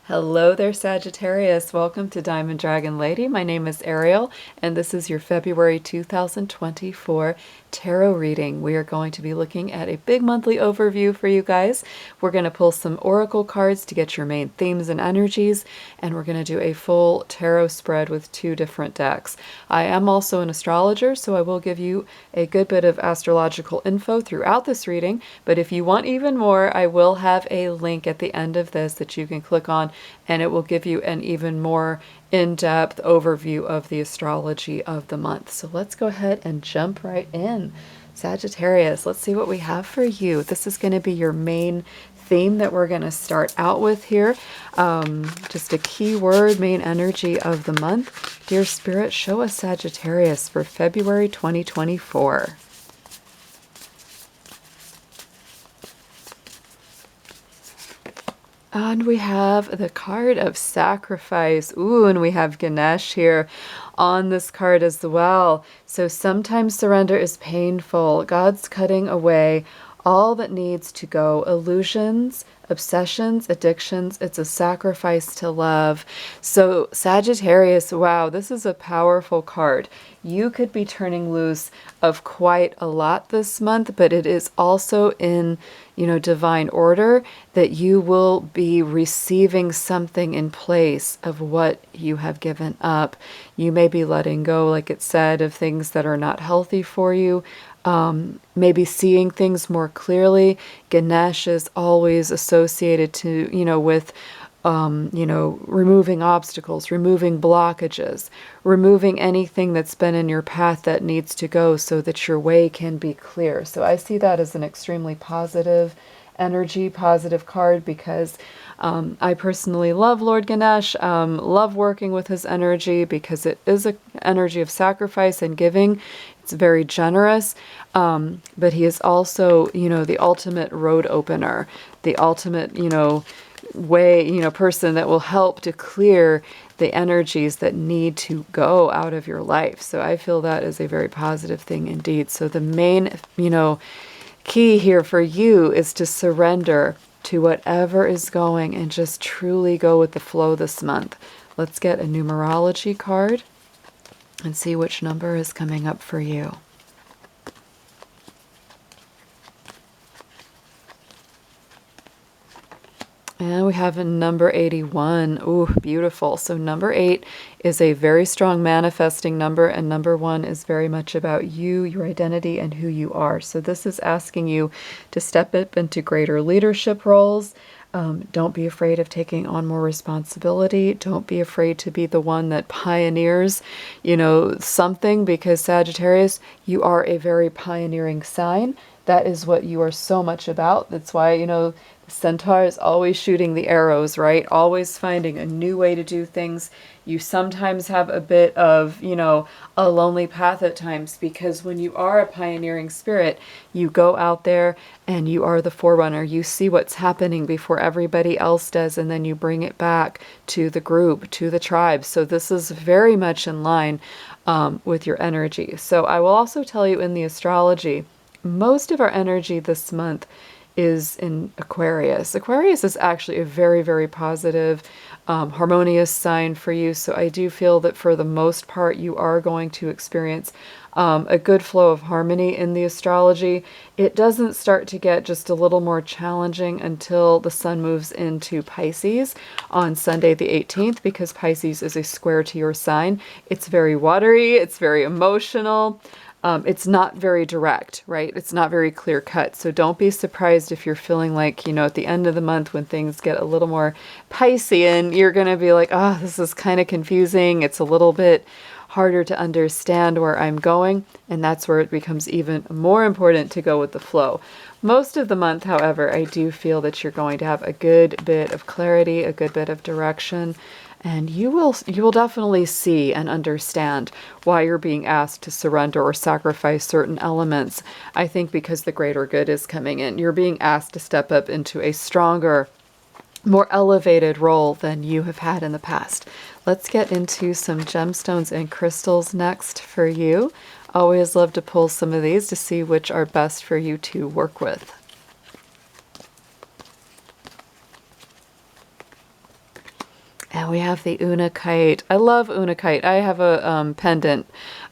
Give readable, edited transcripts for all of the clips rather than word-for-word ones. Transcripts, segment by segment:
Hello there, Sagittarius. Welcome to Diamond Dragon Lady. My name is Ariel, and this is your February 2024 tarot reading. We are going to be looking at a big monthly overview for you guys. We're going to pull some oracle cards to get your main themes and energies, and we're going to do a full tarot spread with 2 different decks. I am also an astrologer, so I will give you a good bit of astrological info throughout this reading, but if you want even more, I will have a link at the end of this that you can click on, and it will give you an even more in-depth overview of the astrology of the month. So let's go ahead and jump right in. Sagittarius, let's see what we have for you. This is going to be your main theme that we're going to start out with here. Just a key word, main energy of the month. Dear Spirit, show us Sagittarius for February 2024. And we have the card of sacrifice. Ooh, and we have Ganesh here on this card as well. So sometimes surrender is painful. God's cutting away all that needs to go. Illusions, obsessions, addictions. It's a sacrifice to love. So Sagittarius, wow, this is a powerful card. You could be turning loose of quite a lot this month, but it is also in, divine order that you will be receiving something in place of what you have given up. You may be letting go, like it said, of things that are not healthy for you. Maybe seeing things more clearly. Ganesh is always associated to, with removing obstacles, removing blockages, removing anything that's been in your path that needs to go so that your way can be clear. So I see that as an extremely positive energy, positive card, because I personally love Lord Ganesh, love working with his energy because it is an energy of sacrifice and giving. It's very generous, but he is also, the ultimate road opener, the ultimate, way, person that will help to clear the energies that need to go out of your life. So I feel that is a very positive thing indeed. So the main, key here for you is to surrender to whatever is going and just truly go with the flow this month. Let's get a numerology card and see which number is coming up for you. And we have a number 81. Ooh, beautiful. So number 8 is a very strong manifesting number, and number 1 is very much about you, your identity, and who you are. So this is asking you to step up into greater leadership roles. Don't be afraid of taking on more responsibility. Don't be afraid to be the one that pioneers, something, because Sagittarius, you are a very pioneering sign. That is what you are so much about. That's why, the Centaur is always shooting the arrows, right? Always finding a new way to do things. You sometimes have a bit of, a lonely path at times, because when you are a pioneering spirit, you go out there and you are the forerunner. You see what's happening before everybody else does, and then you bring it back to the group, to the tribe. So this is very much in line with your energy. So I will also tell you, in the astrology, most of our energy this month is in Aquarius. Aquarius is actually a very, very positive, harmonious sign for you. So I do feel that for the most part, you are going to experience a good flow of harmony in the astrology. It doesn't start to get just a little more challenging until the sun moves into Pisces on Sunday the 18th, because Pisces is a square to your sign. It's very watery. It's very emotional. It's not very direct, right? It's not very clear cut. So don't be surprised if you're feeling like, at the end of the month when things get a little more Piscean, you're going to be like, oh, this is kind of confusing. It's a little bit harder to understand where I'm going. And that's where it becomes even more important to go with the flow. Most of the month, however, I do feel that you're going to have a good bit of clarity, a good bit of direction. And you will definitely see and understand why you're being asked to surrender or sacrifice certain elements. I think because the greater good is coming in. You're being asked to step up into a stronger, more elevated role than you have had in the past. Let's get into some gemstones and crystals next for you. Always love to pull some of these to see which are best for you to work with. And we have the Unakite. I love Unakite. I have a pendant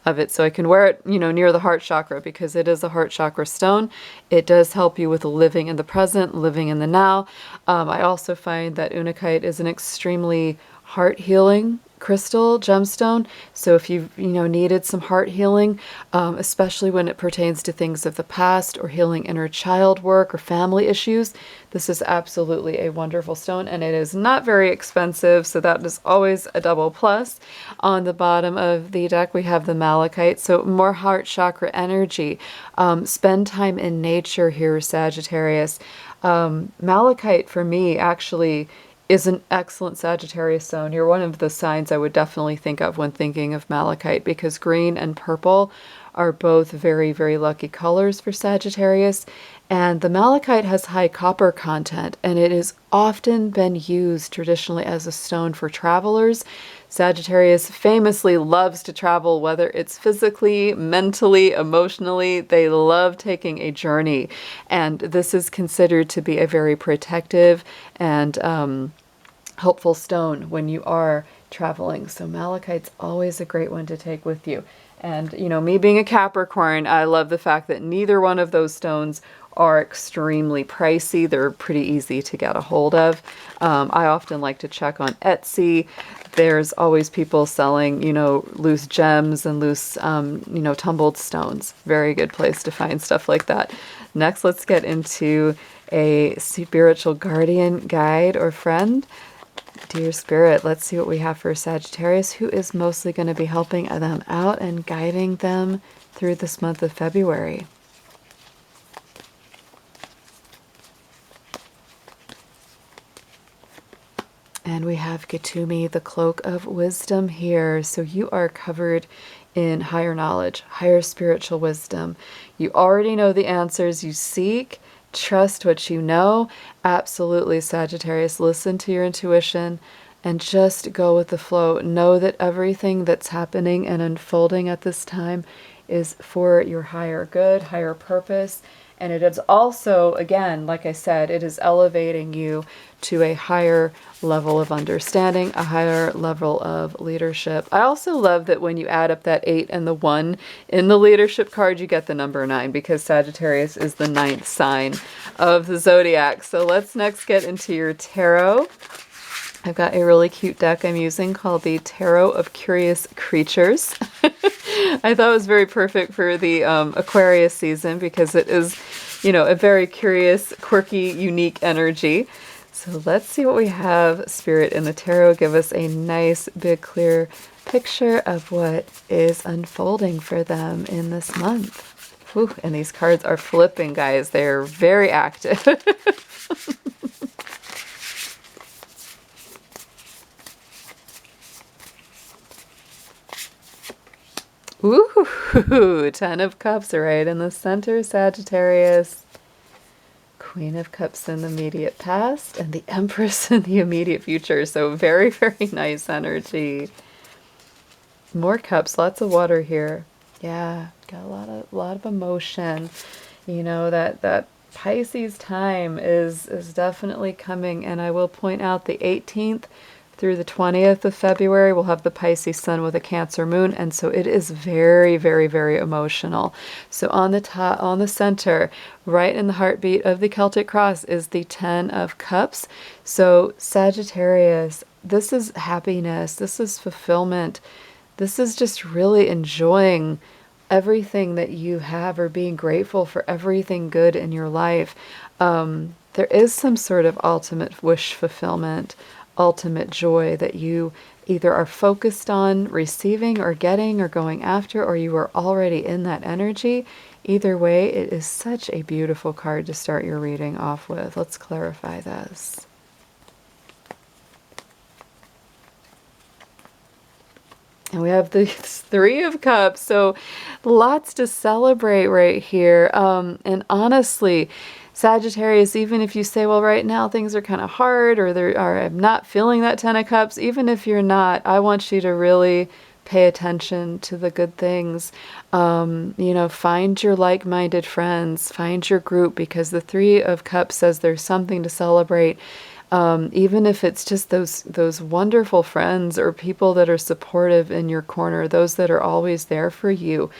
of it, so I can wear it, near the heart chakra because it is a heart chakra stone. It does help you with living in the present, living in the now. I also find that Unakite is an extremely heart healing crystal gemstone. So if you've needed some heart healing, especially when it pertains to things of the past or healing inner child work or family issues, this is absolutely a wonderful stone, and it is not very expensive, so that is always a double plus. On the bottom of the deck we have the malachite, so more heart chakra energy. Spend time in nature here, Sagittarius. Malachite for me actually is an excellent Sagittarius stone. You're one of the signs I would definitely think of when thinking of malachite, because green and purple are both very, very lucky colors for Sagittarius. And the malachite has high copper content, and it has often been used traditionally as a stone for travelers. Sagittarius famously loves to travel, whether it's physically, mentally, emotionally. They love taking a journey. And this is considered to be a very protective and helpful stone when you are traveling. So malachite's always a great one to take with you. And, me being a Capricorn, I love the fact that neither one of those stones are extremely pricey. They're pretty easy to get a hold of. I often like to check on Etsy. There's always people selling, loose gems and loose, tumbled stones. Very good place to find stuff like that. Next, let's get into a spiritual guardian, guide, or friend. Dear Spirit, let's see what we have for Sagittarius, who is mostly going to be helping them out and guiding them through this month of February. And we have Gatumi, the cloak of wisdom here. So you are covered in higher knowledge, higher spiritual wisdom. You already know the answers you seek. Trust what you know. Absolutely, Sagittarius. Listen to your intuition and just go with the flow. Know that everything that's happening and unfolding at this time is for your higher good, higher purpose. And it is also, again, like I said, it is elevating you to a higher level of understanding, a higher level of leadership. I also love that when you add up that 8 and the 1 in the leadership card, you get the number 9, because Sagittarius is the 9th sign of the zodiac. So let's next get into your tarot. I've got a really cute deck I'm using called the Tarot of Curious Creatures. I thought it was very perfect for the Aquarius season because it is, a very curious, quirky, unique energy. So let's see what we have, Spirit, in the tarot. Give us a nice, big, clear picture of what is unfolding for them in this month. Whew, and these cards are flipping, guys. They're very active. Ooh, 10 of Cups right in the center, Sagittarius. Queen of Cups in the immediate past and the Empress in the immediate future. So very, very nice energy. More cups, lots of water here. Yeah, got a lot of emotion. That Pisces time is definitely coming, and I will point out the 18th through the 20th of February, we'll have the Pisces sun with a Cancer moon, and so it is very, very, very emotional. So on the top, on the center, right in the heartbeat of the Celtic cross is the 10 of Cups. So Sagittarius, this is happiness, this is fulfillment, this is just really enjoying everything that you have, or being grateful for everything good in your life. There is some sort of ultimate wish fulfillment, ultimate joy that you either are focused on receiving or getting or going after, or you are already in that energy. Either way, it is such a beautiful card to start your reading off with. Let's clarify this. And we have the 3 of Cups, so lots to celebrate right here. And honestly, Sagittarius, even if you say, well, right now things are kind of hard, or I'm not feeling that 10 of Cups, even if you're not, I want you to really pay attention to the good things. Find your like-minded friends, find your group, because the 3 of Cups says there's something to celebrate. Even if it's just those wonderful friends or people that are supportive in your corner, those that are always there for you.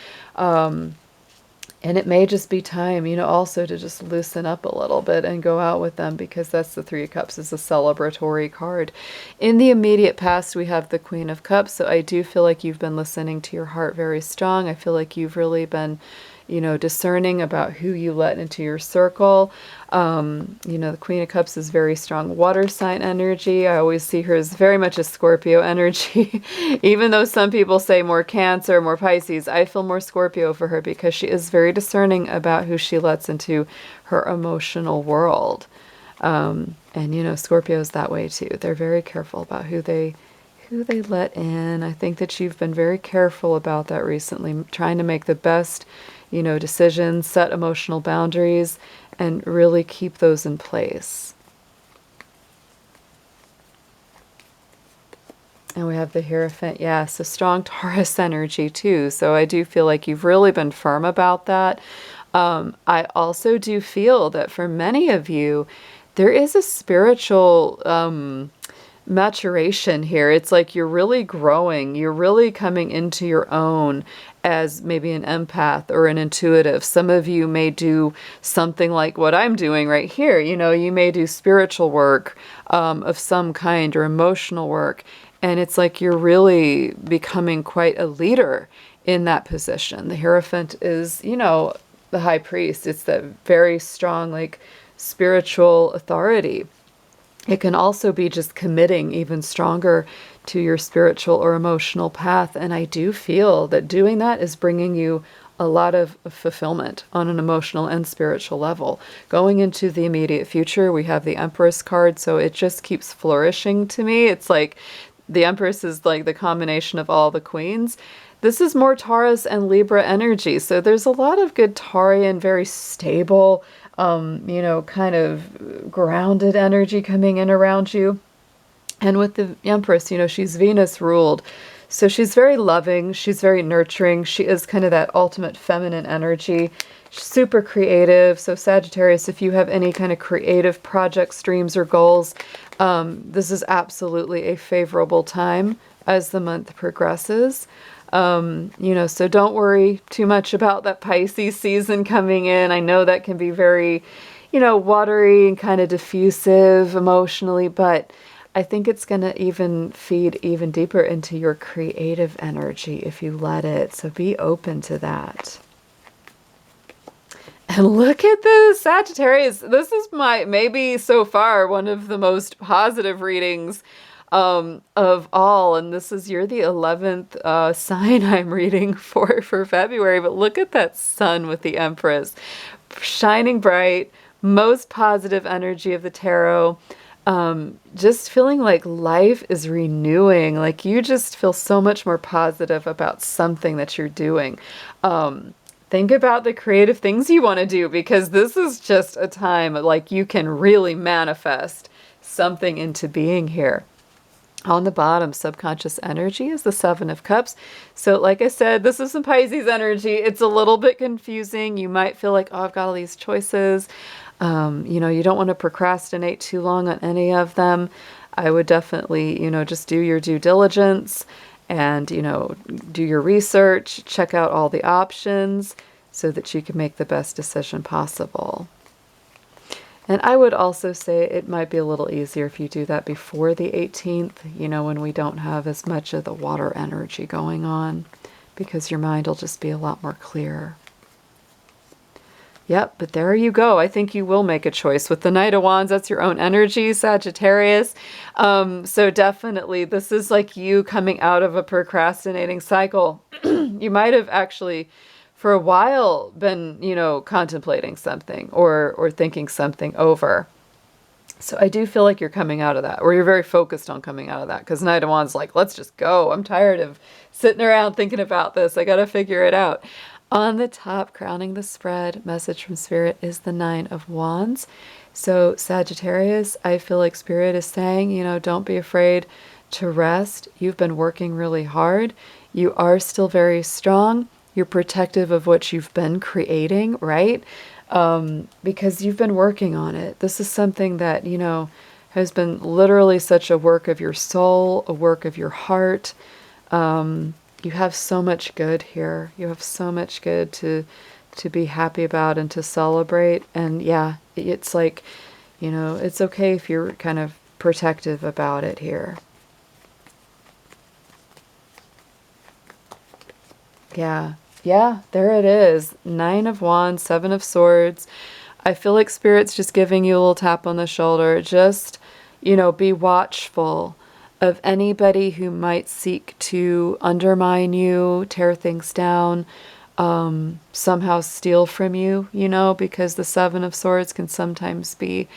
And it may just be time, also to just loosen up a little bit and go out with them, because that's the Three of Cups, is a celebratory card. In the immediate past, we have the Queen of Cups. So I do feel like you've been listening to your heart very strong. I feel like you've really been, discerning about who you let into your circle. The Queen of Cups is very strong water sign energy. I always see her as very much a Scorpio energy. Even though some people say more Cancer, more Pisces, I feel more Scorpio for her, because she is very discerning about who she lets into her emotional world. And Scorpio's that way too. They're very careful about who they let in. I think that you've been very careful about that recently, trying to make the best decisions, set emotional boundaries, and really keep those in place. And we have the Hierophant. Yeah, so strong Taurus energy too. So I do feel like you've really been firm about that. I also do feel that for many of you, there is a spiritual maturation here. It's like you're really growing. You're really coming into your own as maybe an empath or an intuitive. Some of you may do something like what I'm doing right here. You may do spiritual work of some kind, or emotional work. And it's like you're really becoming quite a leader in that position. The Hierophant is, the high priest. It's that very strong, like, spiritual authority. It can also be just committing even stronger to your spiritual or emotional path. And I do feel that doing that is bringing you a lot of fulfillment on an emotional and spiritual level. Going into the immediate future, we have the Empress card, so it just keeps flourishing to me. It's like the Empress is like the combination of all the queens. This is more Taurus and Libra energy. So there's a lot of good Taurian, very stable, kind of grounded energy coming in around you. And with the Empress, she's Venus ruled. So she's very loving. She's very nurturing. She is kind of that ultimate feminine energy. She's super creative. So Sagittarius, if you have any kind of creative projects, dreams, or goals, this is absolutely a favorable time as the month progresses. So don't worry too much about that Pisces season coming in. I know that can be very, watery and kind of diffusive emotionally, but I think it's going to even feed even deeper into your creative energy if you let it. So be open to that. And look at this, Sagittarius. This is maybe so far one of the most positive readings of all. And you're the 11th sign I'm reading for February. But look at that sun with the Empress. Shining bright, most positive energy of the tarot. Just feeling like life is renewing. Like you just feel so much more positive about something that you're doing. Think about the creative things you want to do, because this is just a time like you can really manifest something into being here. On the bottom, subconscious energy is the Seven of Cups. So like I said, this is some Pisces energy. It's a little bit confusing. You might feel like, oh, I've got all these choices. You don't want to procrastinate too long on any of them. I would definitely, just do your due diligence and, do your research, check out all the options so that you can make the best decision possible. And I would also say it might be a little easier if you do that before the 18th, when we don't have as much of the water energy going on, because your mind will just be a lot more clear. Yep, but there you go. I think you will make a choice. With the Knight of Wands, that's your own energy, Sagittarius. So definitely, this is like you coming out of a procrastinating cycle. You might have actually, for a while, been, contemplating something or thinking something over. So I do feel like you're coming out of that, or you're very focused on coming out of that, because Knight of Wands like, let's just go. I'm tired of sitting around thinking about this. I got to figure it out. On the top, crowning the spread, message from Spirit is the Nine of Wands. So Sagittarius, I feel like Spirit is saying, don't be afraid to rest. You've been working really hard. You are still very strong. You're protective of what you've been creating, right? Because you've been working on it. This is something that, has been literally such a work of your soul, a work of your heart. You have so much good here. You have so much good to be happy about and to celebrate. And yeah, it's like, it's okay if you're kind of protective about it here. Yeah. Yeah, there it is. 9 of Wands, 7 of Swords. I feel like Spirit's just giving you a little tap on the shoulder. Just, be watchful of anybody who might seek to undermine you, tear things down, somehow steal from you, because the 7 of Swords can sometimes be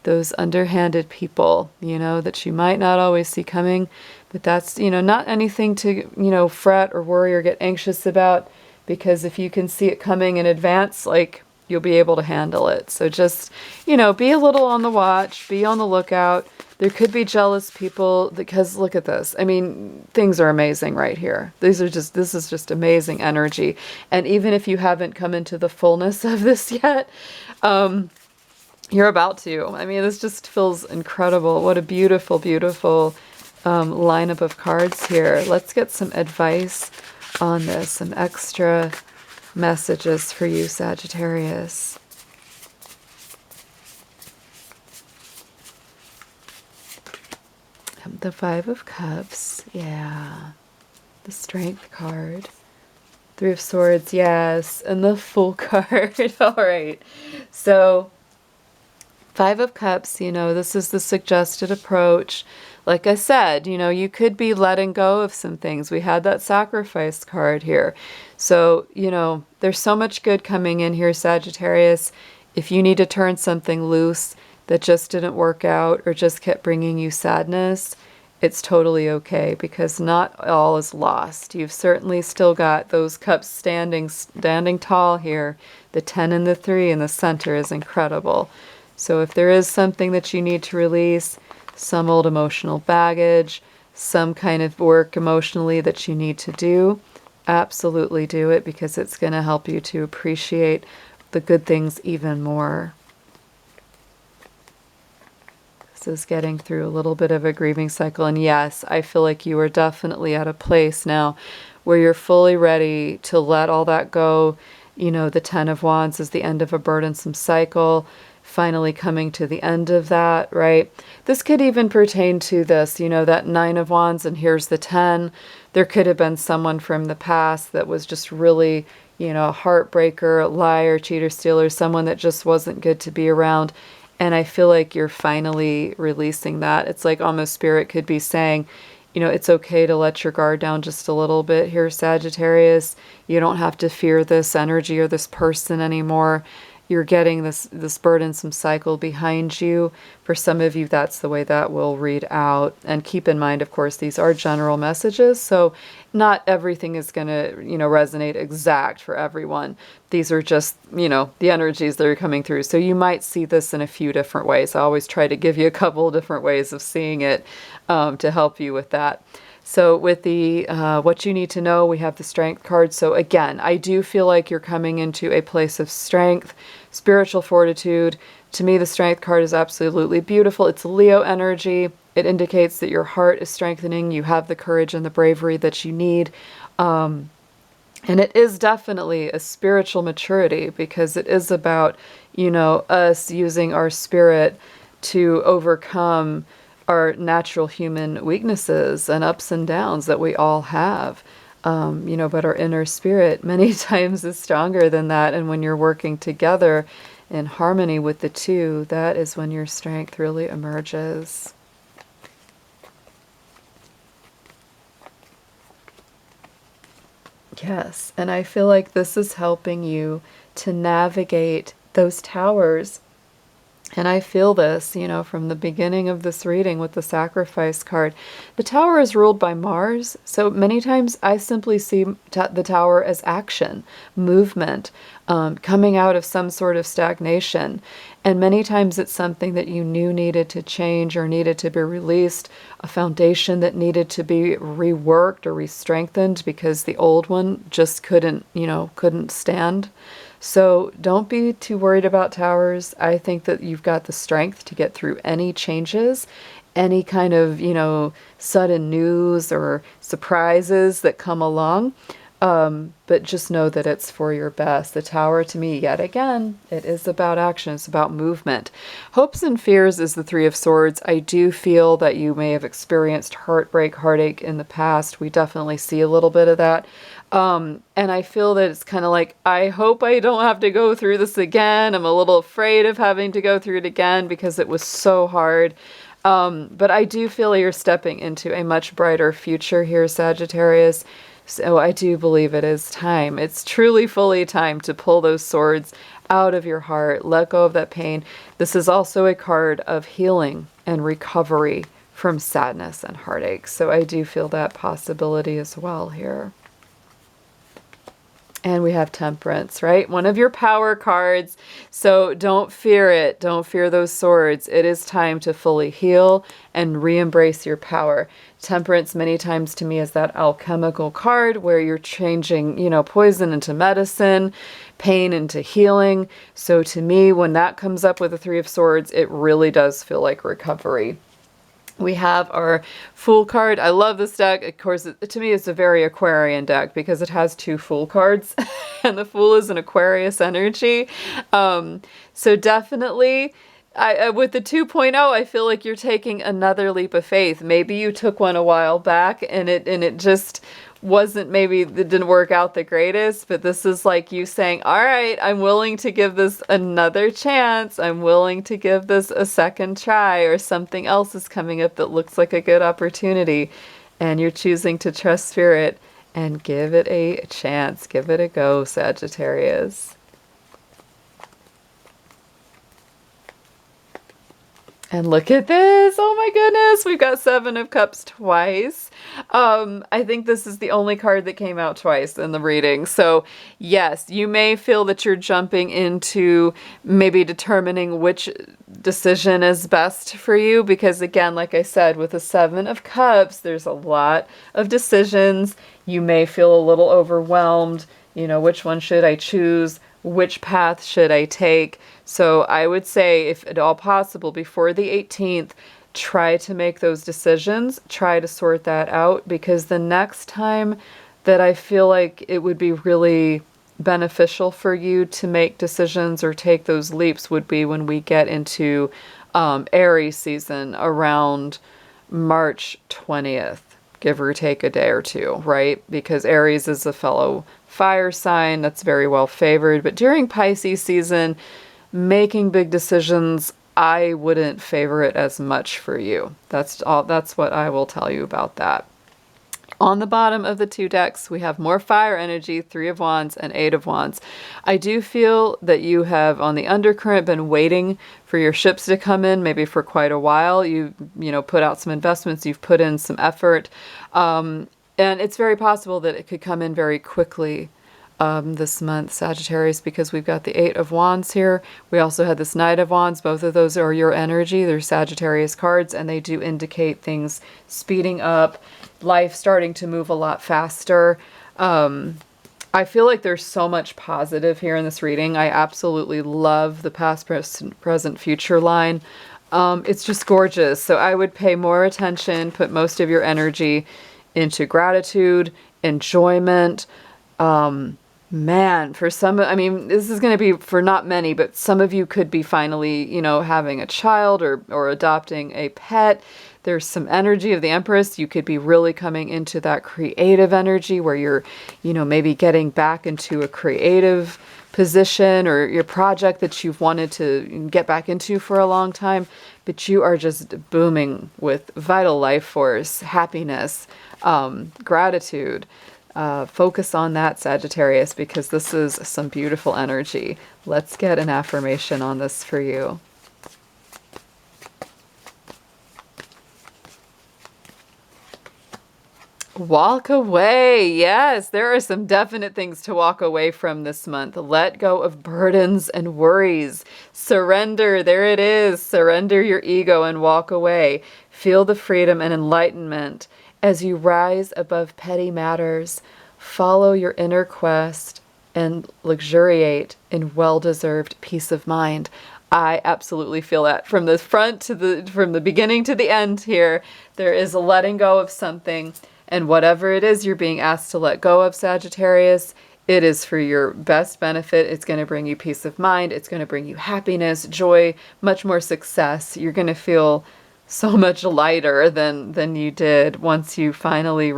those underhanded people, that you might not always see coming. But that's, not anything to, fret or worry or get anxious about, because if you can see it coming in advance, like, you'll be able to handle it. So just, be a little on the watch, be on the lookout. There could be jealous people, because look at this. I mean, things are amazing right here. This is just amazing energy. And even if you haven't come into the fullness of this yet, you're about to. I mean, this just feels incredible. What a beautiful, beautiful lineup of cards here. Let's get some advice on this, some extra messages for you, Sagittarius. The 5 of Cups, yeah. The Strength card. 3 of Swords, yes. And the Fool card. All right. So 5 of Cups, this is the suggested approach. Like I said, you could be letting go of some things. We had that Sacrifice card here. So, there's so much good coming in here, Sagittarius. If you need to turn something loose that just didn't work out or just kept bringing you sadness, it's totally okay, because not all is lost. You've certainly still got those cups standing tall here. The 10 and the 3 in the center is incredible. So if there is something that you need to release, some old emotional baggage, some kind of work emotionally that you need to do, absolutely do it, because it's going to help you to appreciate the good things even more. This is getting through a little bit of a grieving cycle. And yes, I feel like you are definitely at a place now where you're fully ready to let all that go. The 10 of Wands is the end of a burdensome cycle, finally coming to the end of that, right? This could even pertain to this, that 9 of Wands, and here's the 10. There could have been someone from the past that was just really, a heartbreaker, liar, cheater, stealer, someone that just wasn't good to be around. And I feel like you're finally releasing that. It's like almost Spirit could be saying, it's okay to let your guard down just a little bit here, Sagittarius. You don't have to fear this energy or this person anymore. You're getting this burdensome cycle behind you. For some of you, that's the way that will read out. And keep in mind, of course, these are general messages, so not everything is going to, resonate exact for everyone. These are just, the energies that are coming through. So you might see this in a few different ways. I always try to give you a couple of different ways of seeing it to help you with that. So with the what you need to know, we have the Strength card. So again, I do feel like you're coming into a place of strength, spiritual fortitude. To me, the Strength card is absolutely beautiful. It's Leo energy. It indicates that your heart is strengthening. You have the courage and the bravery that you need. And it is definitely a spiritual maturity, because it is about, us using our spirit to overcome our natural human weaknesses and ups and downs that we all have. But our inner spirit many times is stronger than that. And when you're working together in harmony with the two, that is when your strength really emerges. Yes, and I feel like this is helping you to navigate those towers. And I feel this, from the beginning of this reading with the Sacrifice card. The tower is ruled by Mars, so many times I simply see the tower as action, movement, coming out of some sort of stagnation. And many times it's something that you knew needed to change or needed to be released, a foundation that needed to be reworked or re-strengthened because the old one just couldn't stand. So don't be too worried about towers. I think that you've got the strength to get through any changes, any kind of, sudden news or surprises that come along. But just know that it's for your best. The Tower, to me, yet again, it is about action. It's about movement. Hopes and fears is the Three of Swords. I do feel that you may have experienced heartbreak, heartache in the past. We definitely see a little bit of that. And I feel that it's kind of like, I hope I don't have to go through this again. I'm a little afraid of having to go through it again because it was so hard. But I do feel you're stepping into a much brighter future here, Sagittarius. So I do believe it is time. It's truly fully time to pull those swords out of your heart, let go of that pain. This is also a card of healing and recovery from sadness and heartache. So I do feel that possibility as well here. And we have Temperance, right? One of your power cards. So don't fear it. Don't fear those swords. It is time to fully heal and re-embrace your power. Temperance many times to me is that alchemical card where you're changing, poison into medicine, pain into healing. So to me, when that comes up with the Three of Swords, it really does feel like recovery. We have our Fool card. I love this deck. Of course, to me, it's a very Aquarian deck because it has two Fool cards and the Fool is an Aquarius energy. So definitely, with the 2.0, I feel like you're taking another leap of faith. Maybe you took one a while back and it just wasn't, maybe it didn't work out the greatest, but this is like you saying, all right, I'm willing to give this another chance. I'm willing to give this a second try, or something else is coming up that looks like a good opportunity. And you're choosing to trust spirit and give it a chance. Give it a go, Sagittarius. And look at this. Oh my goodness. We've got Seven of Cups twice. I think this is the only card that came out twice in the reading. So yes, you may feel that you're jumping into maybe determining which decision is best for you. Because again, like I said, with the Seven of Cups, there's a lot of decisions. You may feel a little overwhelmed. Which one should I choose? Which path should I take? So I would say, if at all possible, before the 18th, try to make those decisions, try to sort that out, because the next time that I feel like it would be really beneficial for you to make decisions or take those leaps would be when we get into Aries season around March 20th, give or take a day or two, right? Because Aries is a fellow fire sign that's very well favored. But during Pisces season, making big decisions, I wouldn't favor it as much for you. That's what I will tell you about that. On the bottom of the two decks, we have more fire energy, Three of Wands and Eight of Wands. I do feel that you have, on the undercurrent, been waiting for your ships to come in, maybe for quite a while. You put out some investments, you've put in some effort, and it's very possible that it could come in very quickly this month, Sagittarius, because we've got the Eight of Wands here. We also had this Knight of Wands. Both of those are your energy. They're Sagittarius cards, and they do indicate things speeding up, life starting to move a lot faster. I feel like there's so much positive here in this reading. I absolutely love the past, present, future line. It's just gorgeous. So I would pay more attention, put most of your energy into gratitude, enjoyment. Man, for some, this is going to be for not many, but some of you could be finally, having a child or adopting a pet. There's some energy of the Empress. You could be really coming into that creative energy where you're, maybe getting back into a creative position or your project that you've wanted to get back into for a long time, but you are just booming with vital life force, happiness, gratitude. Focus on that, Sagittarius, because this is some beautiful energy. Let's get an affirmation on this for you. Walk away. Yes, there are some definite things to walk away from this month. Let go of burdens and worries. Surrender. There it is. Surrender your ego and walk away. Feel the freedom and enlightenment as you rise above petty matters. Follow your inner quest and luxuriate in well-deserved peace of mind. I absolutely feel that from the front to from the beginning to the end here. There is a letting go of something, and whatever it is you're being asked to let go of, Sagittarius, it is for your best benefit. It's going to bring you peace of mind. It's going to bring you happiness, joy, much more success. You're going to feel so much lighter than you did once you finally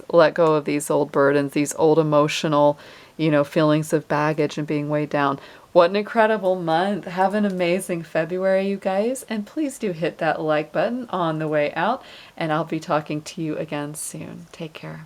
let go of these old burdens, these old emotional, feelings of baggage and being weighed down. What an incredible month. Have an amazing February, you guys. And please do hit that like button on the way out. And I'll be talking to you again soon. Take care.